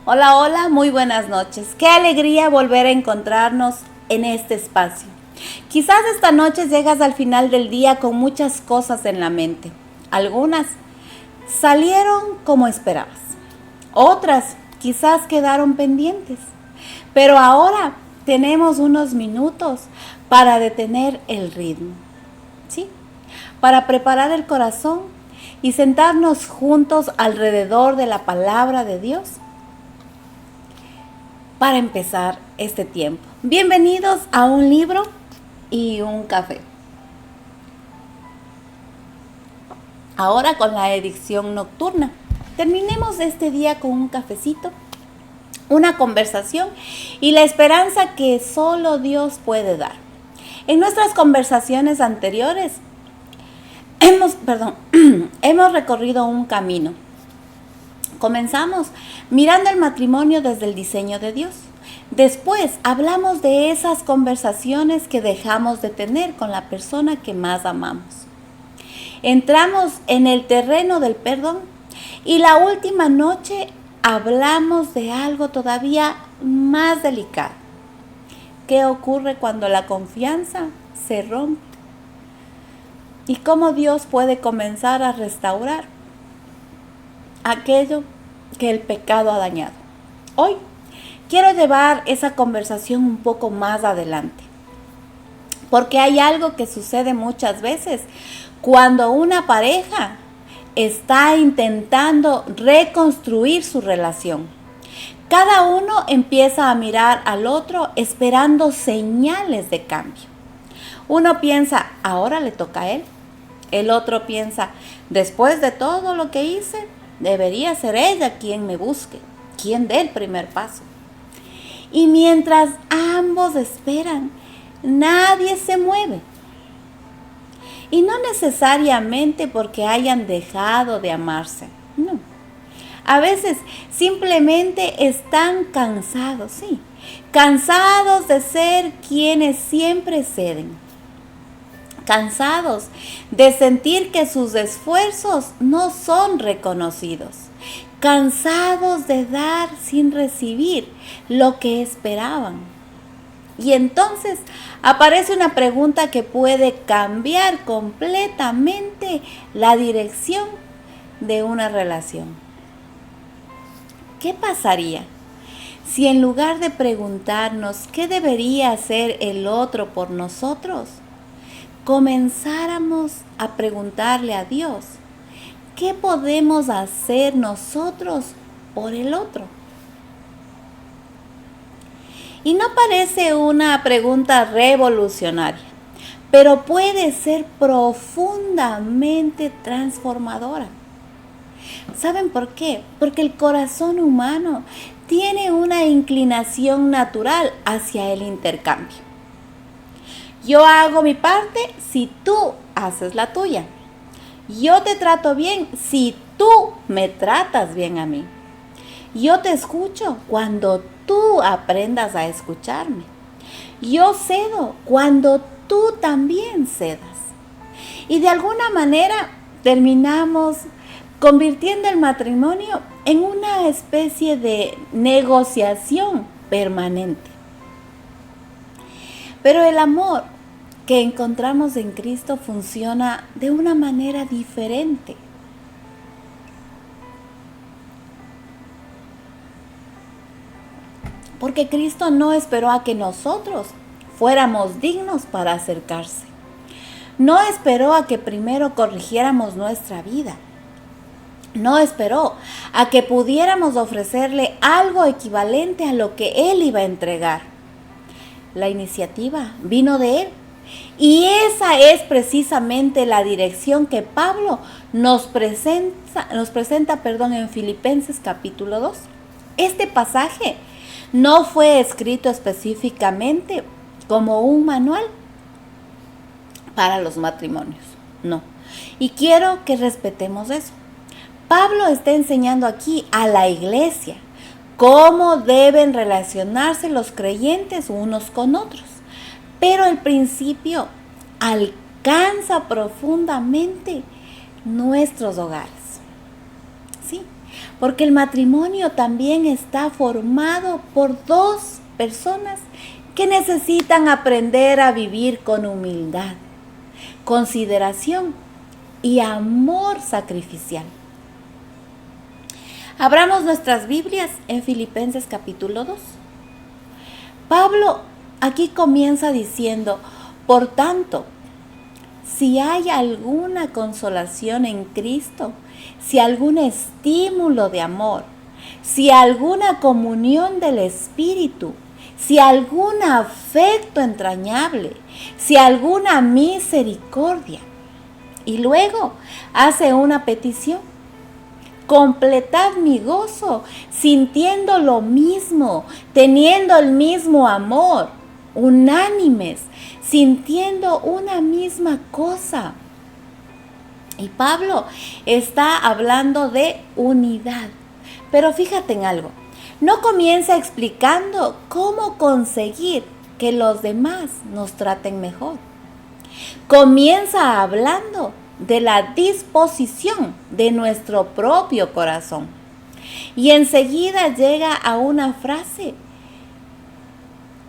Hola, hola, muy buenas noches. Qué alegría volver a encontrarnos en este espacio. Quizás esta noche llegas al final del día con muchas cosas en la mente. Algunas salieron como esperabas. Otras quizás quedaron pendientes. Pero ahora tenemos unos minutos para detener el ritmo. ¿Sí? Para preparar el corazón y sentarnos juntos alrededor de la palabra de Dios para empezar este tiempo. Bienvenidos a un libro y un café. Ahora con la edición nocturna. Terminemos este día con un cafecito, una conversación y la esperanza que solo Dios puede dar. En nuestras conversaciones anteriores hemos recorrido un camino. Comenzamos mirando el matrimonio desde el diseño de Dios. Después hablamos de esas conversaciones que dejamos de tener con la persona que más amamos. Entramos en el terreno del perdón y la última noche hablamos de algo todavía más delicado. ¿Qué ocurre cuando la confianza se rompe? ¿Y cómo Dios puede comenzar a restaurar aquello que el pecado ha dañado? Hoy quiero llevar esa conversación un poco más adelante, porque hay algo que sucede muchas veces cuando una pareja está intentando reconstruir su relación. Cada uno empieza a mirar al otro esperando señales de cambio. Uno piensa, ahora le toca a él. El otro piensa, después de todo lo que hice, debería ser ella quien me busque, quien dé el primer paso. Y mientras ambos esperan, nadie se mueve. Y no necesariamente porque hayan dejado de amarse, no. A veces simplemente están cansados, sí, cansados de ser quienes siempre ceden. Cansados de sentir que sus esfuerzos no son reconocidos. Cansados de dar sin recibir lo que esperaban. Y entonces aparece una pregunta que puede cambiar completamente la dirección de una relación. ¿Qué pasaría si en lugar de preguntarnos qué debería hacer el otro por nosotros, comenzáramos a preguntarle a Dios, ¿qué podemos hacer nosotros por el otro? Y no parece una pregunta revolucionaria, pero puede ser profundamente transformadora. ¿Saben por qué? Porque el corazón humano tiene una inclinación natural hacia el intercambio. Yo hago mi parte si tú haces la tuya. Yo te trato bien si tú me tratas bien a mí. Yo te escucho cuando tú aprendas a escucharme. Yo cedo cuando tú también cedas. Y de alguna manera terminamos convirtiendo el matrimonio en una especie de negociación permanente. Pero el amor que encontramos en Cristo funciona de una manera diferente. Porque Cristo no esperó a que nosotros fuéramos dignos para acercarse. No esperó a que primero corrigiéramos nuestra vida. No esperó a que pudiéramos ofrecerle algo equivalente a lo que Él iba a entregar. La iniciativa vino de Él. Y esa es precisamente la dirección que Pablo nos presenta en Filipenses capítulo 2. Este pasaje no fue escrito específicamente como un manual para los matrimonios, no. Y quiero que respetemos eso. Pablo está enseñando aquí a la iglesia cómo deben relacionarse los creyentes unos con otros. Pero el principio alcanza profundamente nuestros hogares. ¿Sí? Porque el matrimonio también está formado por dos personas que necesitan aprender a vivir con humildad, consideración y amor sacrificial. Abramos nuestras Biblias en Filipenses capítulo 2. Pablo aquí comienza diciendo: por tanto, si hay alguna consolación en Cristo, si algún estímulo de amor, si alguna comunión del Espíritu, si algún afecto entrañable, si alguna misericordia. Y luego hace una petición: completad mi gozo, sintiendo lo mismo, teniendo el mismo amor, unánimes, sintiendo una misma cosa. Y Pablo está hablando de unidad. Pero fíjate en algo, no comienza explicando cómo conseguir que los demás nos traten mejor. Comienza hablando de la disposición de nuestro propio corazón. Y enseguida llega a una frase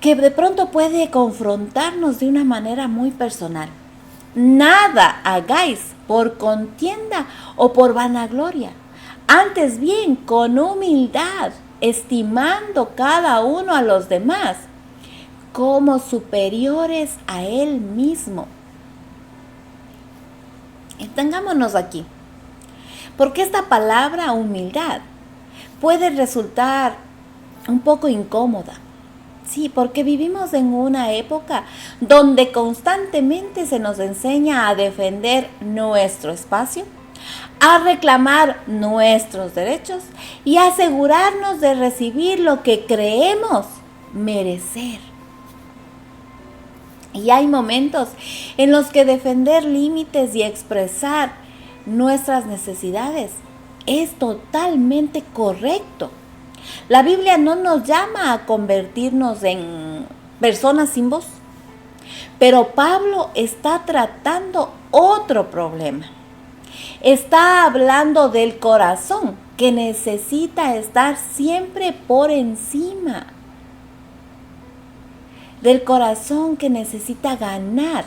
que de pronto puede confrontarnos de una manera muy personal. Nada hagáis por contienda o por vanagloria, antes bien con humildad, estimando cada uno a los demás como superiores a él mismo. Detengámonos aquí, porque esta palabra humildad puede resultar un poco incómoda. Sí, porque vivimos en una época donde constantemente se nos enseña a defender nuestro espacio, a reclamar nuestros derechos y a asegurarnos de recibir lo que creemos merecer. Y hay momentos en los que defender límites y expresar nuestras necesidades es totalmente correcto. La Biblia no nos llama a convertirnos en personas sin voz, pero Pablo está tratando otro problema. Está hablando del corazón que necesita estar siempre por encima, del corazón que necesita ganar,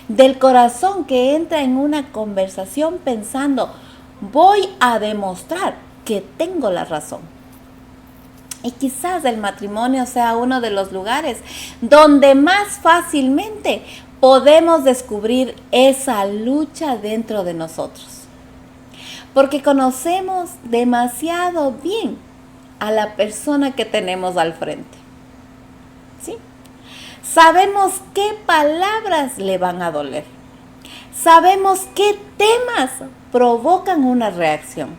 del corazón que entra en una conversación pensando: voy a demostrar que tengo la razón. Y quizás el matrimonio sea uno de los lugares donde más fácilmente podemos descubrir esa lucha dentro de nosotros. Porque conocemos demasiado bien a la persona que tenemos al frente. ¿Sí? Sabemos qué palabras le van a doler. Sabemos qué temas provocan una reacción.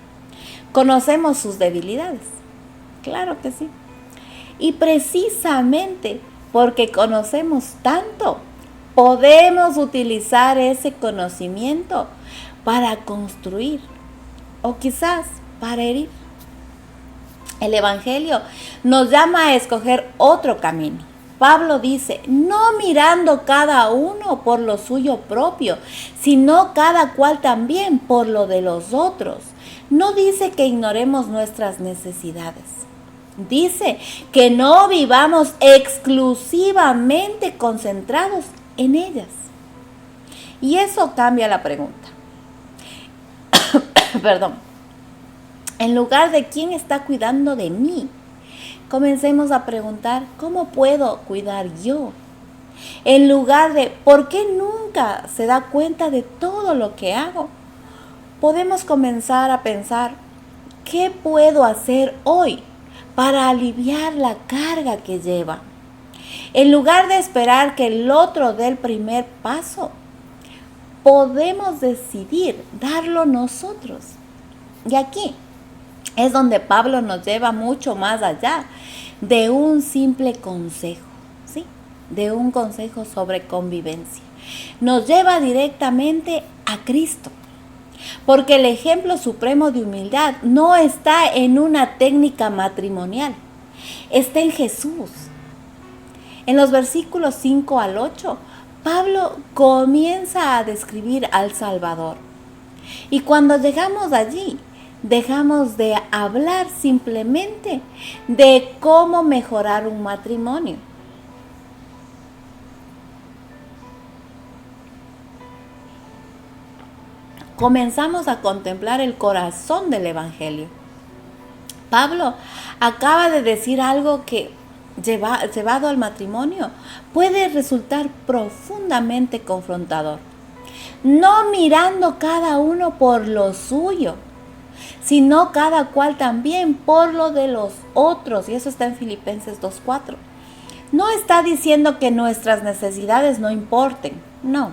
Conocemos sus debilidades. Claro que sí. Y precisamente porque conocemos tanto, podemos utilizar ese conocimiento para construir o quizás para herir. El Evangelio nos llama a escoger otro camino. Pablo dice: no mirando cada uno por lo suyo propio, sino cada cual también por lo de los otros. No dice que ignoremos nuestras necesidades. Dice que no vivamos exclusivamente concentrados en ellas. Y eso cambia la pregunta. Perdón. En lugar de quién está cuidando de mí, comencemos a preguntar: ¿cómo puedo cuidar yo? En lugar de ¿por qué nunca se da cuenta de todo lo que hago? Podemos comenzar a pensar: ¿qué puedo hacer hoy para aliviar la carga que lleva? En lugar de esperar que el otro dé el primer paso, podemos decidir darlo nosotros. Y aquí es donde Pablo nos lleva mucho más allá de un simple consejo, ¿sí? De un consejo sobre convivencia. Nos lleva directamente a Cristo. Porque el ejemplo supremo de humildad no está en una técnica matrimonial, está en Jesús. En los versículos 5 al 8, Pablo comienza a describir al Salvador. Y cuando llegamos allí, dejamos de hablar simplemente de cómo mejorar un matrimonio. Comenzamos a contemplar el corazón del Evangelio. Pablo acaba de decir algo que, llevado al matrimonio, puede resultar profundamente confrontador. No mirando cada uno por lo suyo, sino cada cual también por lo de los otros. Y eso está en Filipenses 2:4. No está diciendo que nuestras necesidades no importen, no.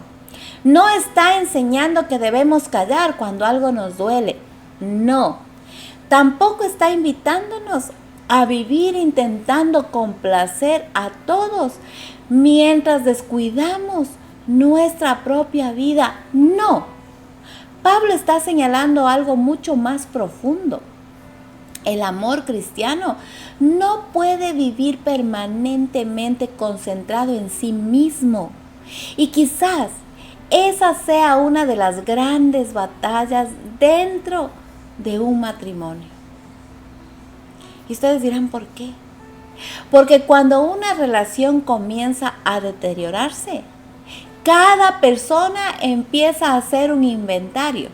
No está enseñando que debemos callar cuando algo nos duele, no. Tampoco está invitándonos a vivir intentando complacer a todos mientras descuidamos nuestra propia vida, no. Pablo está señalando algo mucho más profundo. El amor cristiano no puede vivir permanentemente concentrado en sí mismo. Y quizás esa sea una de las grandes batallas dentro de un matrimonio. Y ustedes dirán, ¿por qué? Porque cuando una relación comienza a deteriorarse, cada persona empieza a hacer un inventario.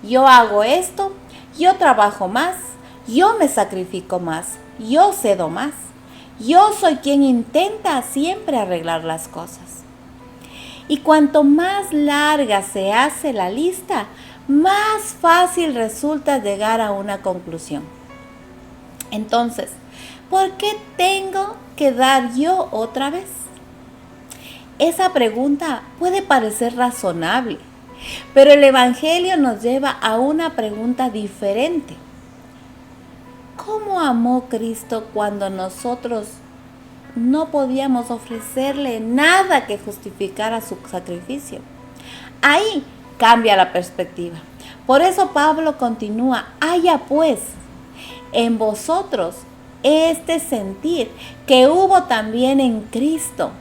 Yo hago esto, yo trabajo más, yo me sacrifico más, yo cedo más. Yo soy quien intenta siempre arreglar las cosas. Y cuanto más larga se hace la lista, más fácil resulta llegar a una conclusión. Entonces, ¿por qué tengo que dar yo otra vez? Esa pregunta puede parecer razonable, pero el Evangelio nos lleva a una pregunta diferente. ¿Cómo amó Cristo cuando nosotros no podíamos ofrecerle nada que justificara su sacrificio? Ahí cambia la perspectiva. Por eso Pablo continúa, haya pues en vosotros este sentir que hubo también en Cristo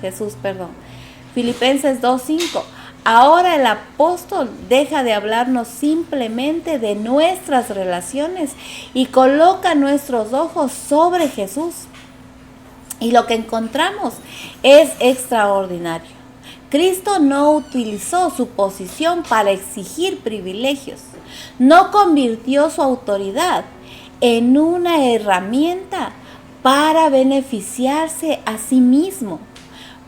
Jesús. Filipenses 2:5. Ahora el apóstol deja de hablarnos simplemente de nuestras relaciones y coloca nuestros ojos sobre Jesús. Y lo que encontramos es extraordinario. Cristo no utilizó su posición para exigir privilegios. No convirtió su autoridad en una herramienta para beneficiarse a sí mismo.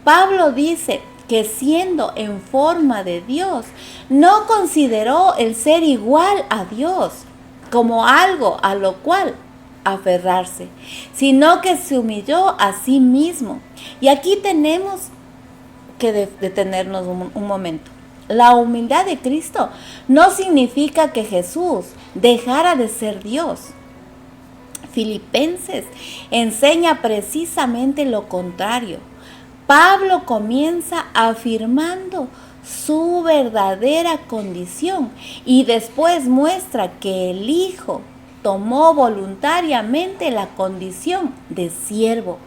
Pablo dice que siendo en forma de Dios, no consideró el ser igual a Dios como algo a lo cual aferrarse, sino que se humilló a sí mismo. Y aquí tenemos que detenernos un momento. La humildad de Cristo no significa que Jesús dejara de ser Dios. Filipenses enseña precisamente lo contrario. Pablo comienza afirmando su verdadera condición y después muestra que el Hijo tomó voluntariamente la condición de siervo.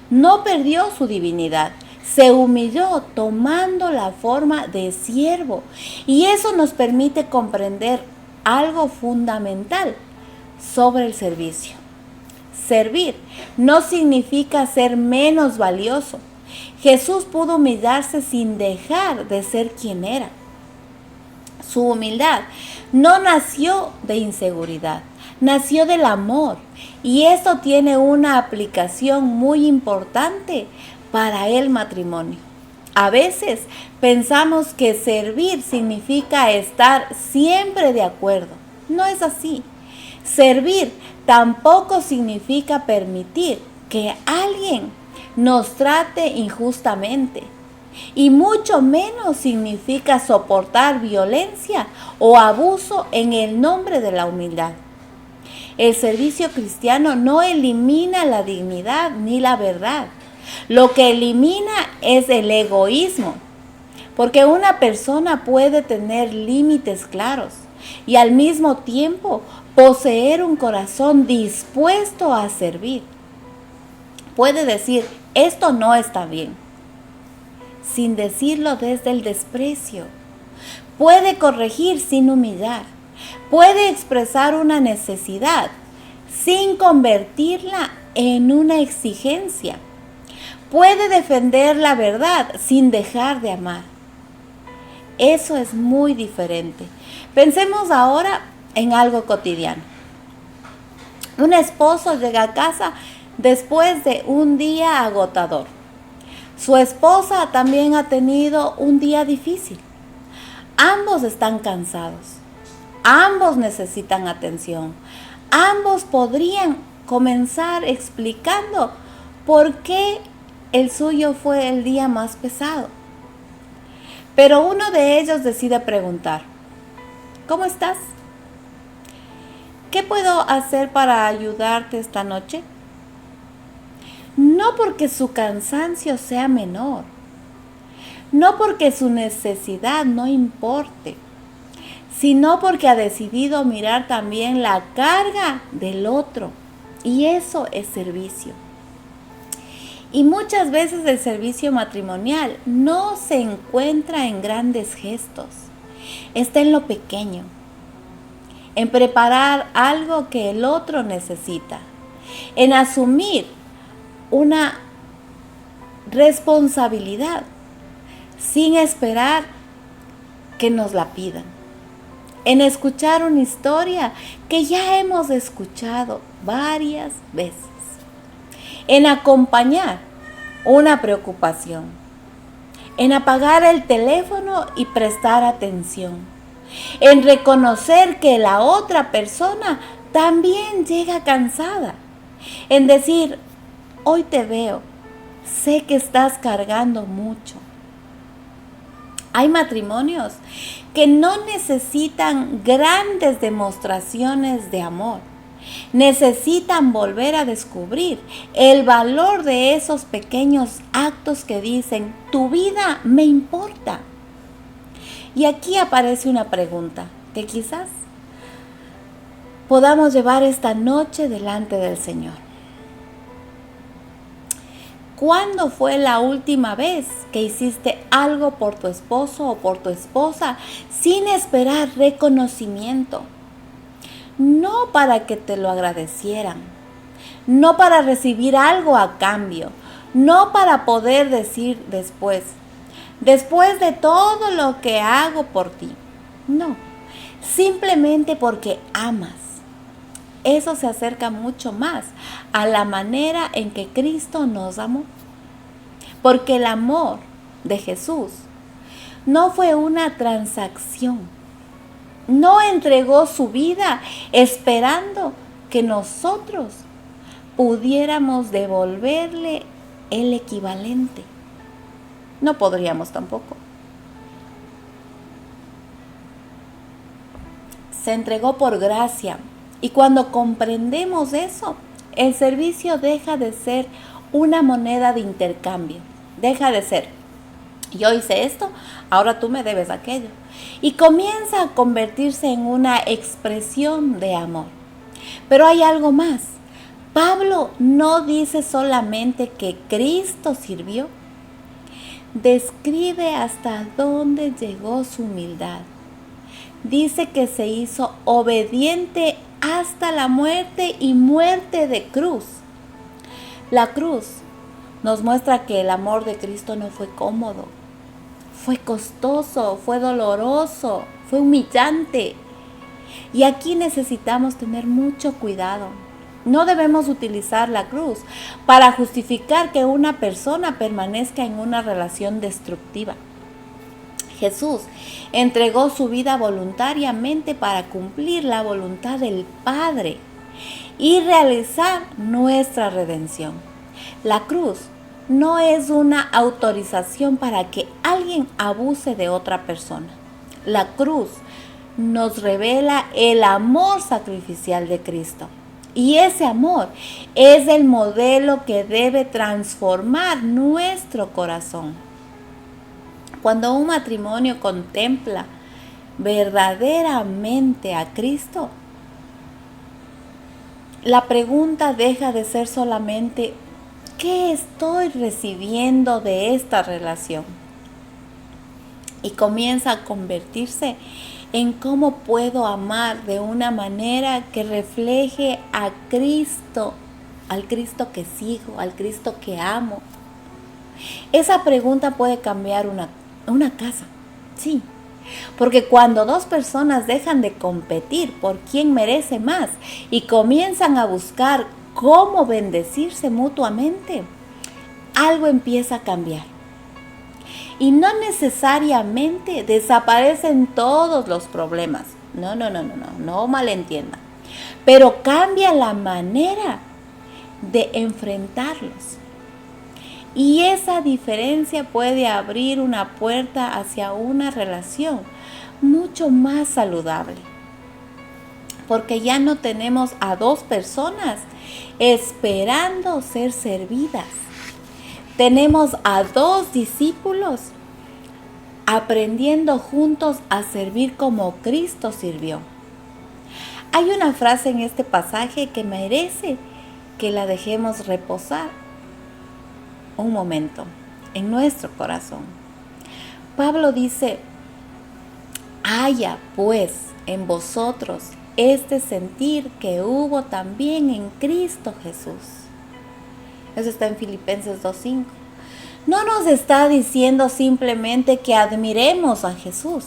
No perdió su divinidad, se humilló tomando la forma de siervo. Y eso nos permite comprender algo fundamental sobre el servicio. Servir no significa ser menos valioso. Jesús pudo humillarse sin dejar de ser quien era. Su humildad no nació de inseguridad, nació del amor. Y esto tiene una aplicación muy importante para el matrimonio. A veces pensamos que servir significa estar siempre de acuerdo. No es así. Servir tampoco significa permitir que alguien nos trate injustamente. Y mucho menos significa soportar violencia o abuso en el nombre de la humildad. El servicio cristiano no elimina la dignidad ni la verdad. Lo que elimina es el egoísmo, porque una persona puede tener límites claros y al mismo tiempo poseer un corazón dispuesto a servir. Puede decir, esto no está bien, sin decirlo desde el desprecio. puede corregir sin humillar, puede expresar una necesidad sin convertirla en una exigencia, puede defender la verdad sin dejar de amar. Eso es muy diferente. Pensemos ahora en algo cotidiano. Un esposo llega a casa después de un día agotador. Su esposa también ha tenido un día difícil. Ambos están cansados. Ambos necesitan atención. Ambos podrían comenzar explicando por qué el suyo fue el día más pesado. Pero uno de ellos decide preguntar: ¿cómo estás? ¿Qué puedo hacer para ayudarte esta noche? No porque su cansancio sea menor, no porque su necesidad no importe, sino porque ha decidido mirar también la carga del otro. Y eso es servicio. Y muchas veces el servicio matrimonial no se encuentra en grandes gestos, está en lo pequeño, en preparar algo que el otro necesita, en asumir una responsabilidad sin esperar que nos la pidan, en escuchar una historia que ya hemos escuchado varias veces, en acompañar una preocupación, en apagar el teléfono y prestar atención, en reconocer que la otra persona también llega cansada, en decir: hoy te veo, sé que estás cargando mucho. Hay matrimonios que no necesitan grandes demostraciones de amor. Necesitan volver a descubrir el valor de esos pequeños actos que dicen: tu vida me importa. Y aquí aparece una pregunta que quizás podamos llevar esta noche delante del Señor. ¿Cuándo fue la última vez que hiciste algo por tu esposo o por tu esposa sin esperar reconocimiento? No para que te lo agradecieran, no para recibir algo a cambio, no para poder decir después de todo lo que hago por ti. No, simplemente porque amas. Eso se acerca mucho más a la manera en que Cristo nos amó. Porque el amor de Jesús no fue una transacción. No entregó su vida esperando que nosotros pudiéramos devolverle el equivalente. No podríamos tampoco. Se entregó por gracia. Y cuando comprendemos eso, el servicio deja de ser una moneda de intercambio. Deja de ser: yo hice esto, ahora tú me debes aquello. Y comienza a convertirse en una expresión de amor. Pero hay algo más. Pablo no dice solamente que Cristo sirvió. Describe hasta dónde llegó su humildad. Dice que se hizo obediente hasta la muerte y muerte de cruz. La cruz nos muestra que el amor de Cristo no fue cómodo, fue costoso, fue doloroso, fue humillante. Y aquí necesitamos tener mucho cuidado. No debemos utilizar la cruz para justificar que una persona permanezca en una relación destructiva. Jesús entregó su vida voluntariamente para cumplir la voluntad del Padre y realizar nuestra redención. La cruz no es una autorización para que alguien abuse de otra persona. La cruz nos revela el amor sacrificial de Cristo. Y ese amor es el modelo que debe transformar nuestro corazón. Cuando un matrimonio contempla verdaderamente a Cristo, la pregunta deja de ser solamente: ¿qué estoy recibiendo de esta relación? y comienza a convertirse en cómo puedo amar de una manera que refleje a Cristo, al Cristo que sigo, al Cristo que amo. Esa pregunta puede cambiar una casa, sí. Porque cuando dos personas dejan de competir por quién merece más y comienzan a buscar cómo bendecirse mutuamente, algo empieza a cambiar. Y no necesariamente desaparecen todos los problemas. No malentiendan. Pero cambia la manera de enfrentarlos. Y esa diferencia puede abrir una puerta hacia una relación mucho más saludable. Porque ya no tenemos a dos personas esperando ser servidas. Tenemos a dos discípulos aprendiendo juntos a servir como Cristo sirvió. Hay una frase en este pasaje que merece que la dejemos reposar un momento en nuestro corazón. Pablo dice: haya pues en vosotros este sentir que hubo también en Cristo Jesús. Eso está en Filipenses 2:5. No nos está diciendo simplemente que admiremos a Jesús.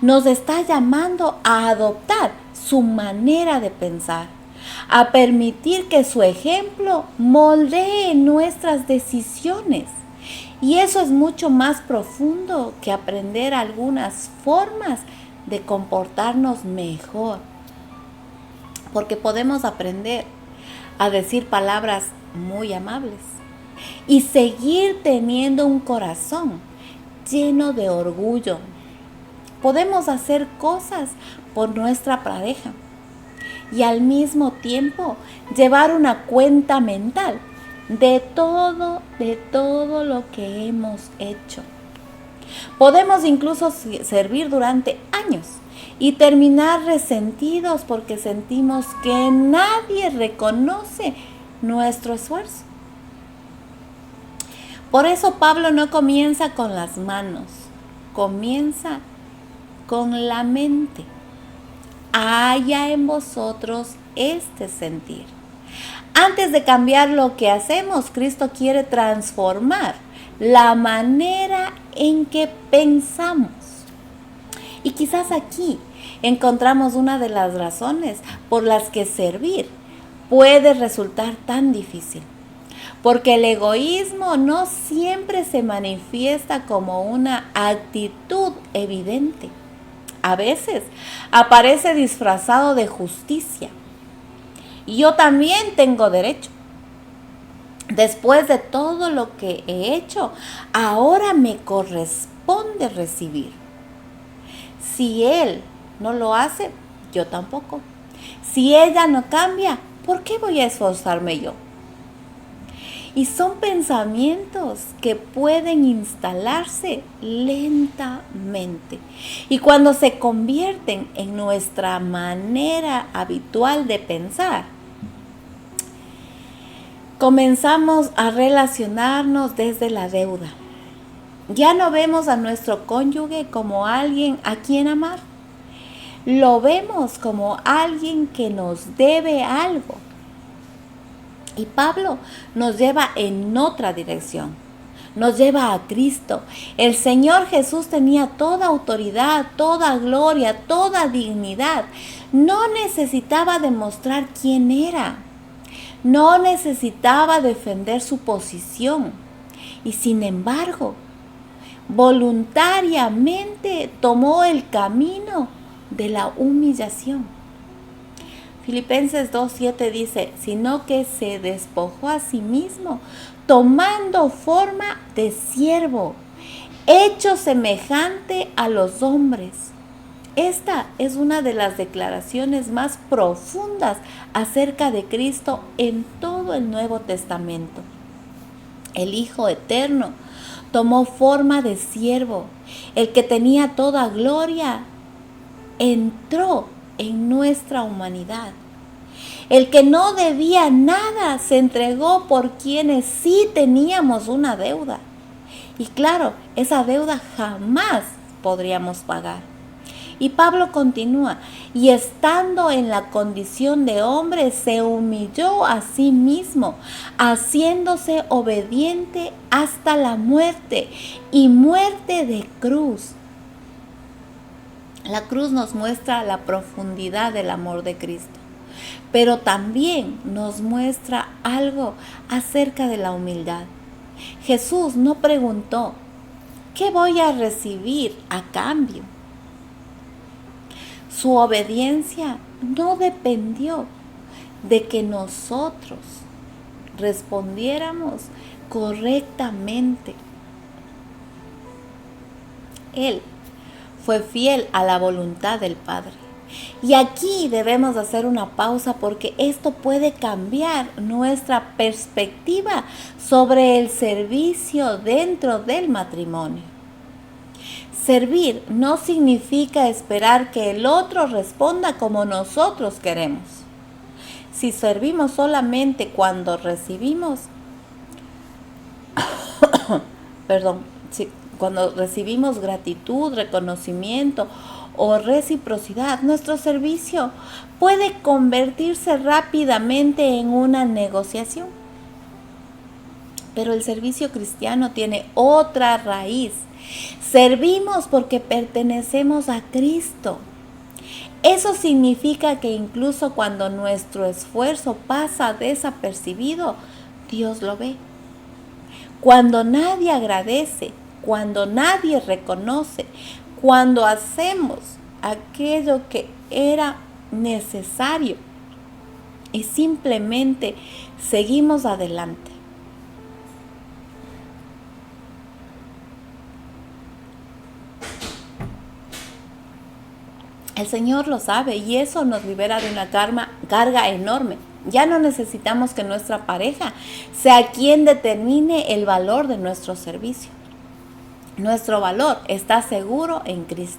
Nos está llamando a adoptar su manera de pensar, a permitir que su ejemplo moldee nuestras decisiones. Y eso es mucho más profundo que aprender algunas formas de comportarnos mejor. Porque podemos aprender a decir palabras muy amables y seguir teniendo un corazón lleno de orgullo. Podemos hacer cosas por nuestra pareja y al mismo tiempo llevar una cuenta mental de todo lo que hemos hecho. Podemos incluso servir durante años y terminar resentidos porque sentimos que nadie reconoce nuestro esfuerzo. Por eso Pablo no comienza con las manos, comienza con la mente. Haya en vosotros este sentir. Antes de cambiar lo que hacemos, Cristo quiere transformar la manera en que pensamos. Y quizás aquí encontramos una de las razones por las que servir puede resultar tan difícil. Porque el egoísmo no siempre se manifiesta como una actitud evidente. A veces aparece disfrazado de justicia. Y yo también tengo derecho. Después de todo lo que he hecho, ahora me corresponde recibir. Si él no lo hace, yo tampoco. Si ella no cambia, ¿por qué voy a esforzarme yo? Y son pensamientos que pueden instalarse lentamente. Y cuando se convierten en nuestra manera habitual de pensar, comenzamos a relacionarnos desde la deuda. Ya no vemos a nuestro cónyuge como alguien a quien amar. Lo vemos como alguien que nos debe algo. Y Pablo nos lleva en otra dirección. Nos lleva a Cristo. El Señor Jesús tenía toda autoridad, toda gloria, toda dignidad. No necesitaba demostrar quién era. No necesitaba defender su posición. Y sin embargo, voluntariamente tomó el camino de la humillación. Filipenses 2:7 dice: sino que se despojó a sí mismo, tomando forma de siervo, hecho semejante a los hombres. Esta es una de las declaraciones más profundas acerca de Cristo en todo el Nuevo Testamento. El Hijo Eterno tomó forma de siervo. El que tenía toda gloria entró en nuestra humanidad. El que no debía nada se entregó por quienes sí teníamos una deuda. Y claro, esa deuda jamás podríamos pagar. Y Pablo continúa, y estando en la condición de hombre, se humilló a sí mismo, haciéndose obediente hasta la muerte, y muerte de cruz. La cruz nos muestra la profundidad del amor de Cristo, pero también nos muestra algo acerca de la humildad. Jesús no preguntó, ¿qué voy a recibir a cambio? Su obediencia no dependió de que nosotros respondiéramos correctamente. Él fue fiel a la voluntad del Padre. Y aquí debemos hacer una pausa porque esto puede cambiar nuestra perspectiva sobre el servicio dentro del matrimonio. Servir no significa esperar que el otro responda como nosotros queremos. Si servimos solamente cuando recibimos, cuando recibimos gratitud, reconocimiento o reciprocidad, nuestro servicio puede convertirse rápidamente en una negociación. Pero el servicio cristiano tiene otra raíz. Servimos porque pertenecemos a Cristo. Eso significa que incluso cuando nuestro esfuerzo pasa desapercibido, Dios lo ve. Cuando nadie agradece, cuando nadie reconoce, cuando hacemos aquello que era necesario y simplemente seguimos adelante. El Señor lo sabe y eso nos libera de una carga enorme. Ya no necesitamos que nuestra pareja sea quien determine el valor de nuestro servicio. Nuestro valor está seguro en Cristo.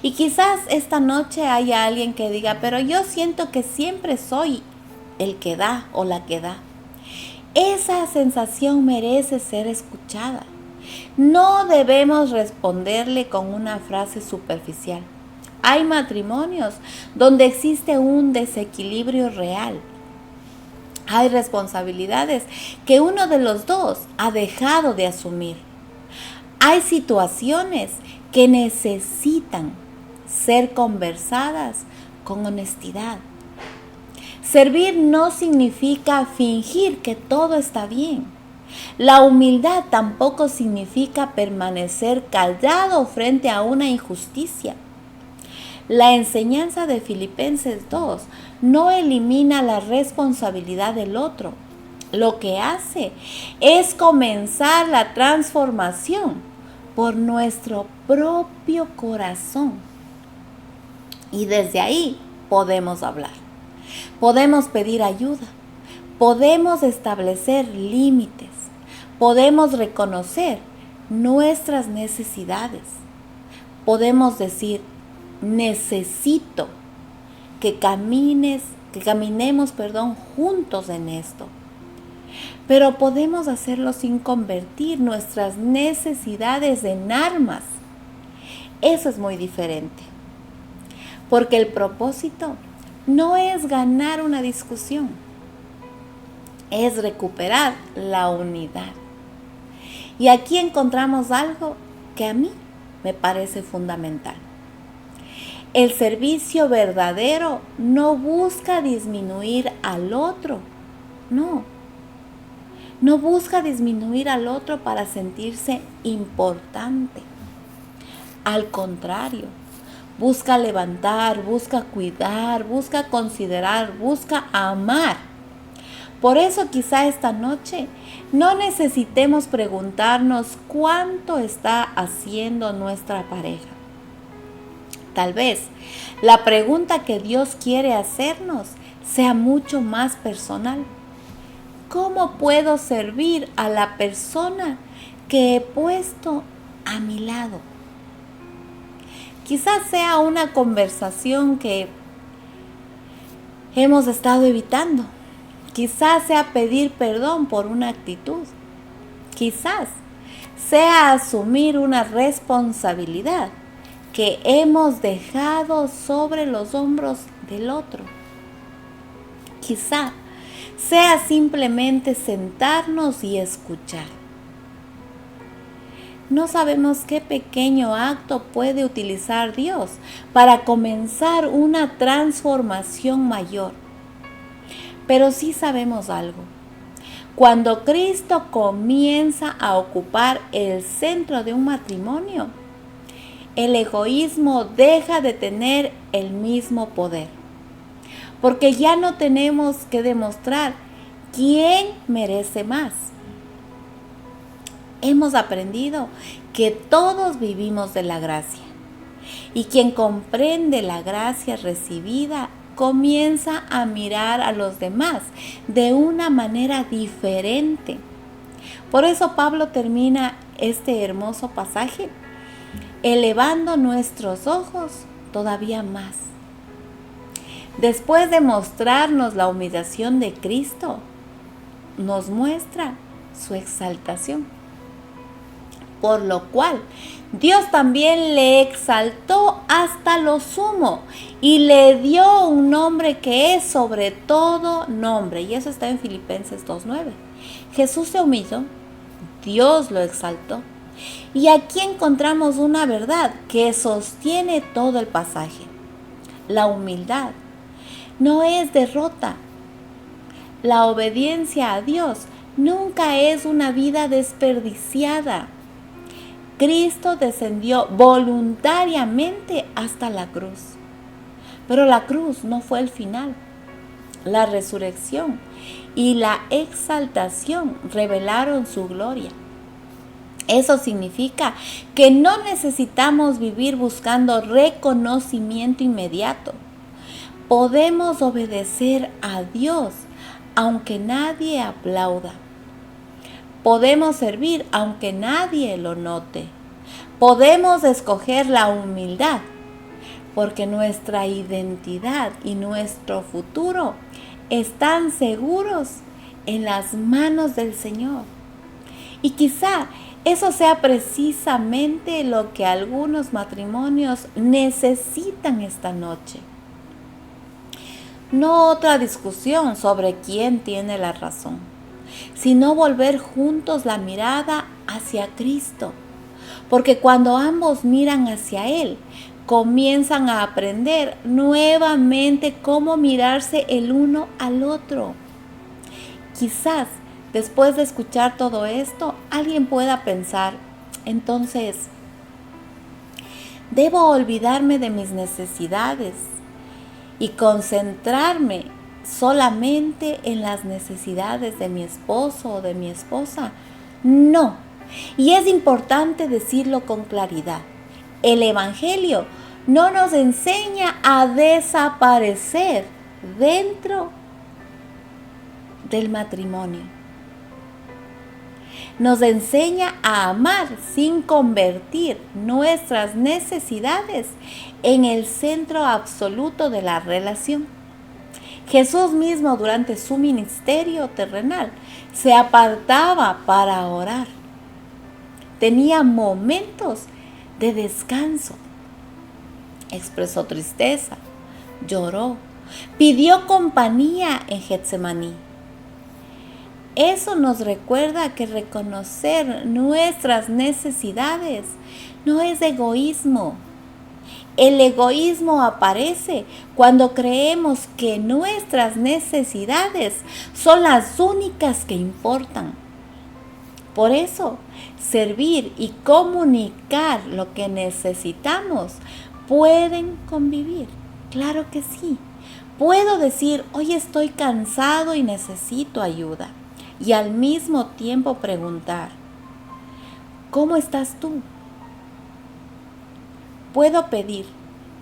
Y quizás esta noche haya alguien que diga, pero yo siento que siempre soy el que da o la que da. Esa sensación merece ser escuchada. No debemos responderle con una frase superficial. Hay matrimonios donde existe un desequilibrio real. Hay responsabilidades que uno de los dos ha dejado de asumir. Hay situaciones que necesitan ser conversadas con honestidad. Servir no significa fingir que todo está bien. La humildad tampoco significa permanecer callado frente a una injusticia. La enseñanza de Filipenses 2 no elimina la responsabilidad del otro. Lo que hace es comenzar la transformación por nuestro propio corazón. Y desde ahí podemos hablar. Podemos pedir ayuda. Podemos establecer límites. Podemos reconocer nuestras necesidades. Podemos decir, necesito que caminemos juntos en esto. Pero podemos hacerlo sin convertir nuestras necesidades en armas. Eso es muy diferente. Porque el propósito no es ganar una discusión, es recuperar la unidad. Y aquí encontramos algo que a mí me parece fundamental. El servicio verdadero no busca disminuir al otro, no busca disminuir al otro para sentirse importante. Al contrario, busca levantar, busca cuidar, busca considerar, busca amar. Por eso quizá esta noche no necesitemos preguntarnos cuánto está haciendo nuestra pareja. Tal vez la pregunta que Dios quiere hacernos sea mucho más personal. ¿Cómo puedo servir a la persona que he puesto a mi lado? Quizás sea una conversación que hemos estado evitando. Quizás sea pedir perdón por una actitud. Quizás sea asumir una responsabilidad que hemos dejado sobre los hombros del otro. Quizá sea simplemente sentarnos y escuchar. No sabemos qué pequeño acto puede utilizar Dios para comenzar una transformación mayor. Pero sí sabemos algo. Cuando Cristo comienza a ocupar el centro de un matrimonio, el egoísmo deja de tener el mismo poder. Porque ya no tenemos que demostrar quién merece más. Hemos aprendido que todos vivimos de la gracia. Y quien comprende la gracia recibida comienza a mirar a los demás de una manera diferente. Por eso Pablo termina este hermoso pasaje elevando nuestros ojos todavía más. Después de mostrarnos la humillación de Cristo, nos muestra su exaltación. Por lo cual, Dios también le exaltó hasta lo sumo y le dio un nombre que es sobre todo nombre. Y eso está en Filipenses 2:9. Jesús se humilló, Dios lo exaltó. Y aquí encontramos una verdad que sostiene todo el pasaje. La humildad no es derrota. La obediencia a Dios nunca es una vida desperdiciada. Cristo descendió voluntariamente hasta la cruz. Pero la cruz no fue el final. La resurrección y la exaltación revelaron su gloria. Eso significa que no necesitamos vivir buscando reconocimiento inmediato. Podemos obedecer a Dios aunque nadie aplauda. Podemos servir aunque nadie lo note. Podemos escoger la humildad porque nuestra identidad y nuestro futuro están seguros en las manos del Señor. Y quizá eso sea precisamente lo que algunos matrimonios necesitan esta noche. No otra discusión sobre quién tiene la razón, sino volver juntos la mirada hacia Cristo. Porque cuando ambos miran hacia Él, comienzan a aprender nuevamente cómo mirarse el uno al otro. Quizás después de escuchar todo esto, alguien pueda pensar, entonces, ¿debo olvidarme de mis necesidades y concentrarme solamente en las necesidades de mi esposo o de mi esposa? No. Y es importante decirlo con claridad. El Evangelio no nos enseña a desaparecer dentro del matrimonio. Nos enseña a amar sin convertir nuestras necesidades en el centro absoluto de la relación. Jesús mismo durante su ministerio terrenal se apartaba para orar. Tenía momentos de descanso. Expresó tristeza, lloró, pidió compañía en Getsemaní. Eso nos recuerda que reconocer nuestras necesidades no es egoísmo. El egoísmo aparece cuando creemos que nuestras necesidades son las únicas que importan. Por eso, servir y comunicar lo que necesitamos pueden convivir. Claro que sí. Puedo decir, hoy estoy cansado y necesito ayuda. Y al mismo tiempo preguntar, ¿cómo estás tú? Puedo pedir,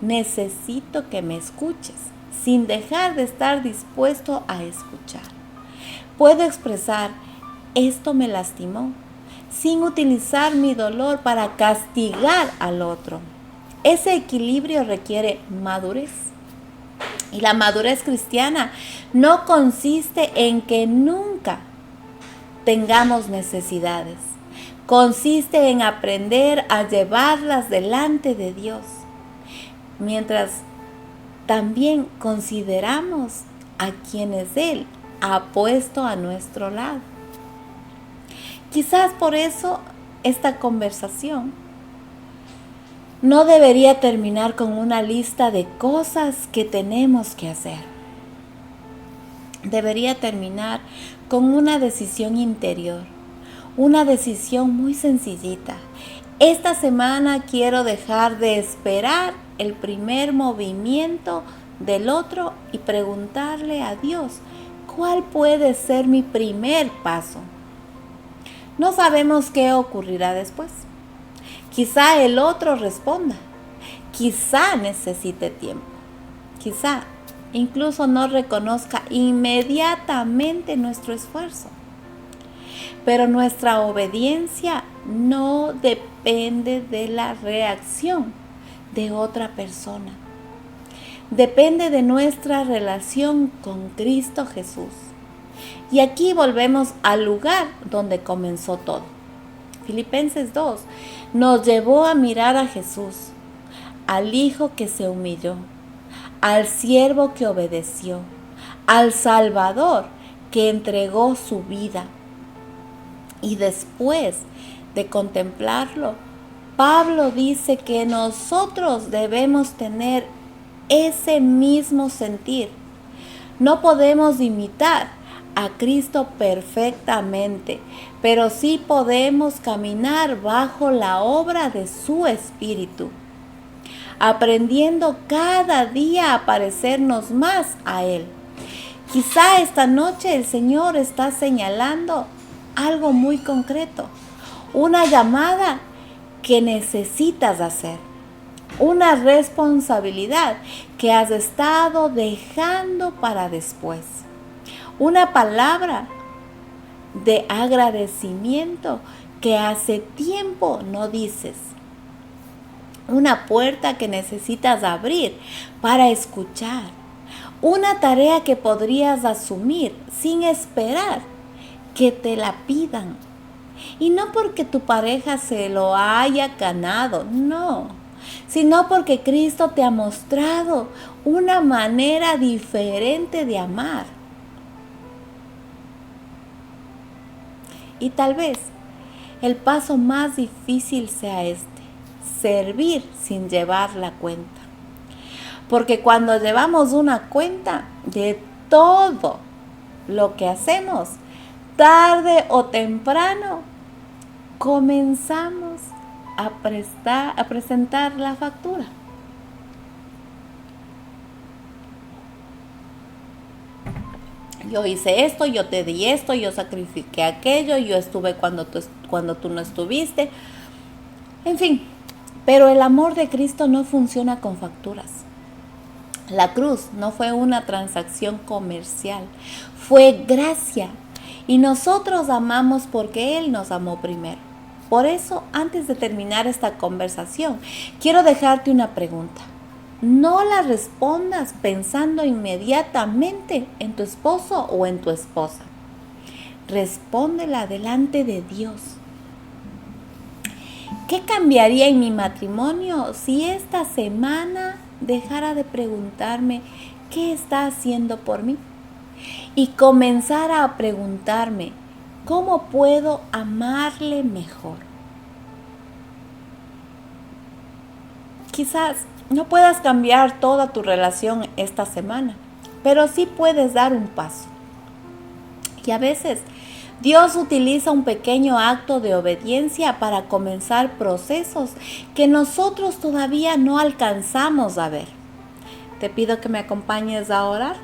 necesito que me escuches, sin dejar de estar dispuesto a escuchar. Puedo expresar, esto me lastimó, sin utilizar mi dolor para castigar al otro. Ese equilibrio requiere madurez. Y la madurez cristiana no consiste en que nunca tengamos necesidades, consiste en aprender a llevarlas delante de Dios, mientras también consideramos a quienes Él ha puesto a nuestro lado. Quizás por eso esta conversación no debería terminar con una lista de cosas que tenemos que hacer. Debería terminar con una decisión interior, una decisión muy sencillita. Esta semana quiero dejar de esperar el primer movimiento del otro y preguntarle a Dios, ¿cuál puede ser mi primer paso? No sabemos qué ocurrirá después. Quizá el otro responda, quizá necesite tiempo, quizá incluso no reconozca inmediatamente nuestro esfuerzo. Pero nuestra obediencia no depende de la reacción de otra persona. Depende de nuestra relación con Cristo Jesús. Y aquí volvemos al lugar donde comenzó todo. Filipenses 2 nos llevó a mirar a Jesús, al Hijo que se humilló, al siervo que obedeció, al Salvador que entregó su vida. Y después de contemplarlo, Pablo dice que nosotros debemos tener ese mismo sentir. No podemos imitar a Cristo perfectamente, pero sí podemos caminar bajo la obra de su Espíritu, aprendiendo cada día a parecernos más a Él. Quizá esta noche el Señor está señalando algo muy concreto, una llamada que necesitas hacer, una responsabilidad que has estado dejando para después, una palabra de agradecimiento que hace tiempo no dices, una puerta que necesitas abrir para escuchar, una tarea que podrías asumir sin esperar que te la pidan. Y no porque tu pareja se lo haya ganado, no, sino porque Cristo te ha mostrado una manera diferente de amar. Y tal vez el paso más difícil sea este, servir sin llevar la cuenta. Porque cuando llevamos una cuenta de todo lo que hacemos, tarde o temprano comenzamos a presentar la factura. Yo hice esto, yo te di esto, yo sacrifiqué aquello, yo estuve cuando tú no estuviste. En fin, pero el amor de Cristo no funciona con facturas. La cruz no fue una transacción comercial, fue gracia. Y nosotros amamos porque Él nos amó primero. Por eso, antes de terminar esta conversación, quiero dejarte una pregunta. No la respondas pensando inmediatamente en tu esposo o en tu esposa. Respóndela delante de Dios. ¿Qué cambiaría en mi matrimonio si esta semana dejara de preguntarme qué está haciendo por mí? Y comenzara a preguntarme, ¿cómo puedo amarle mejor? Quizás no puedas cambiar toda tu relación esta semana, pero sí puedes dar un paso. Y a veces Dios utiliza un pequeño acto de obediencia para comenzar procesos que nosotros todavía no alcanzamos a ver. Te pido que me acompañes a orar.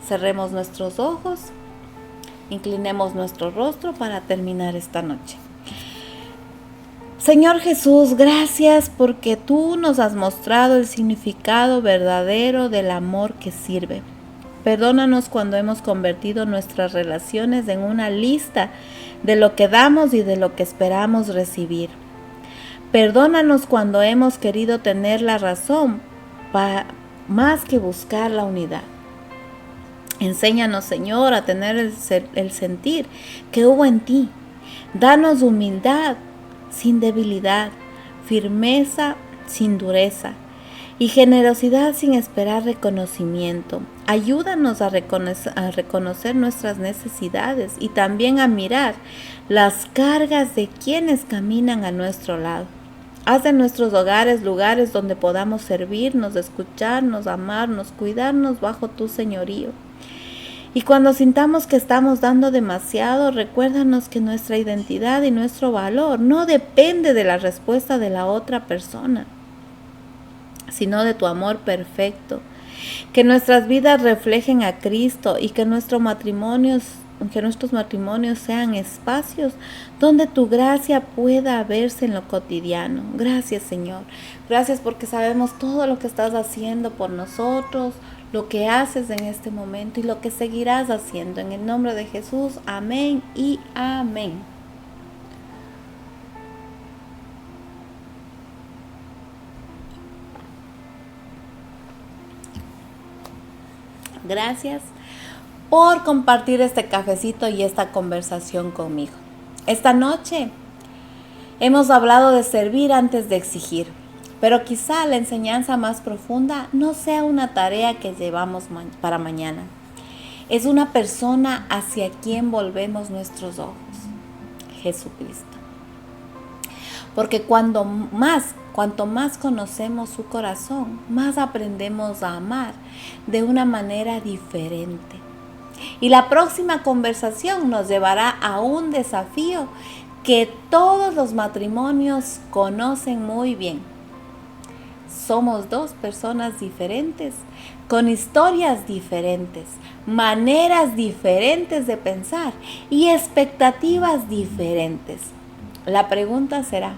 Cerremos nuestros ojos, inclinemos nuestro rostro para terminar esta noche. Señor Jesús, gracias porque tú nos has mostrado el significado verdadero del amor que sirve. Perdónanos cuando hemos convertido nuestras relaciones en una lista de lo que damos y de lo que esperamos recibir. Perdónanos cuando hemos querido tener la razón más que buscar la unidad. Enséñanos, Señor, a tener el sentir que hubo en ti. Danos humildad sin debilidad, firmeza sin dureza y generosidad sin esperar reconocimiento. Ayúdanos a reconocer nuestras necesidades y también a mirar las cargas de quienes caminan a nuestro lado. Haz de nuestros hogares lugares donde podamos servirnos, escucharnos, amarnos, cuidarnos bajo tu señorío. Y cuando sintamos que estamos dando demasiado, recuérdanos que nuestra identidad y nuestro valor no depende de la respuesta de la otra persona, sino de tu amor perfecto. Que nuestras vidas reflejen a Cristo y que nuestros matrimonios sean espacios donde tu gracia pueda verse en lo cotidiano. Gracias, Señor. Gracias porque sabemos todo lo que estás haciendo por nosotros, lo que haces en este momento y lo que seguirás haciendo. En el nombre de Jesús, amén y amén. Gracias por compartir este cafecito y esta conversación conmigo. Esta noche hemos hablado de servir antes de exigir, pero quizá la enseñanza más profunda no sea una tarea que llevamos para mañana. Es una persona hacia quien volvemos nuestros ojos, Jesucristo. Porque cuanto más conocemos su corazón, más aprendemos a amar de una manera diferente. Y la próxima conversación nos llevará a un desafío que todos los matrimonios conocen muy bien. Somos dos personas diferentes, con historias diferentes, maneras diferentes de pensar y expectativas diferentes. La pregunta será: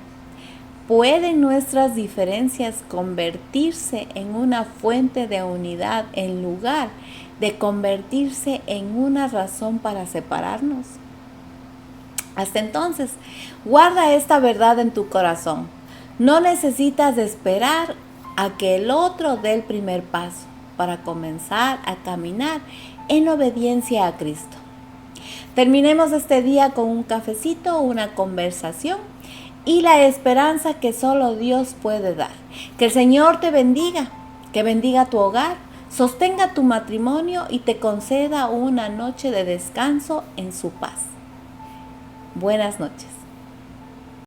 ¿pueden nuestras diferencias convertirse en una fuente de unidad en lugar de convertirse en una razón para separarnos? Hasta entonces, guarda esta verdad en tu corazón. No necesitas esperar a que el otro dé el primer paso para comenzar a caminar en obediencia a Cristo. Terminemos este día con un cafecito, una conversación y la esperanza que solo Dios puede dar. Que el Señor te bendiga, que bendiga tu hogar, sostenga tu matrimonio y te conceda una noche de descanso en su paz. Buenas noches.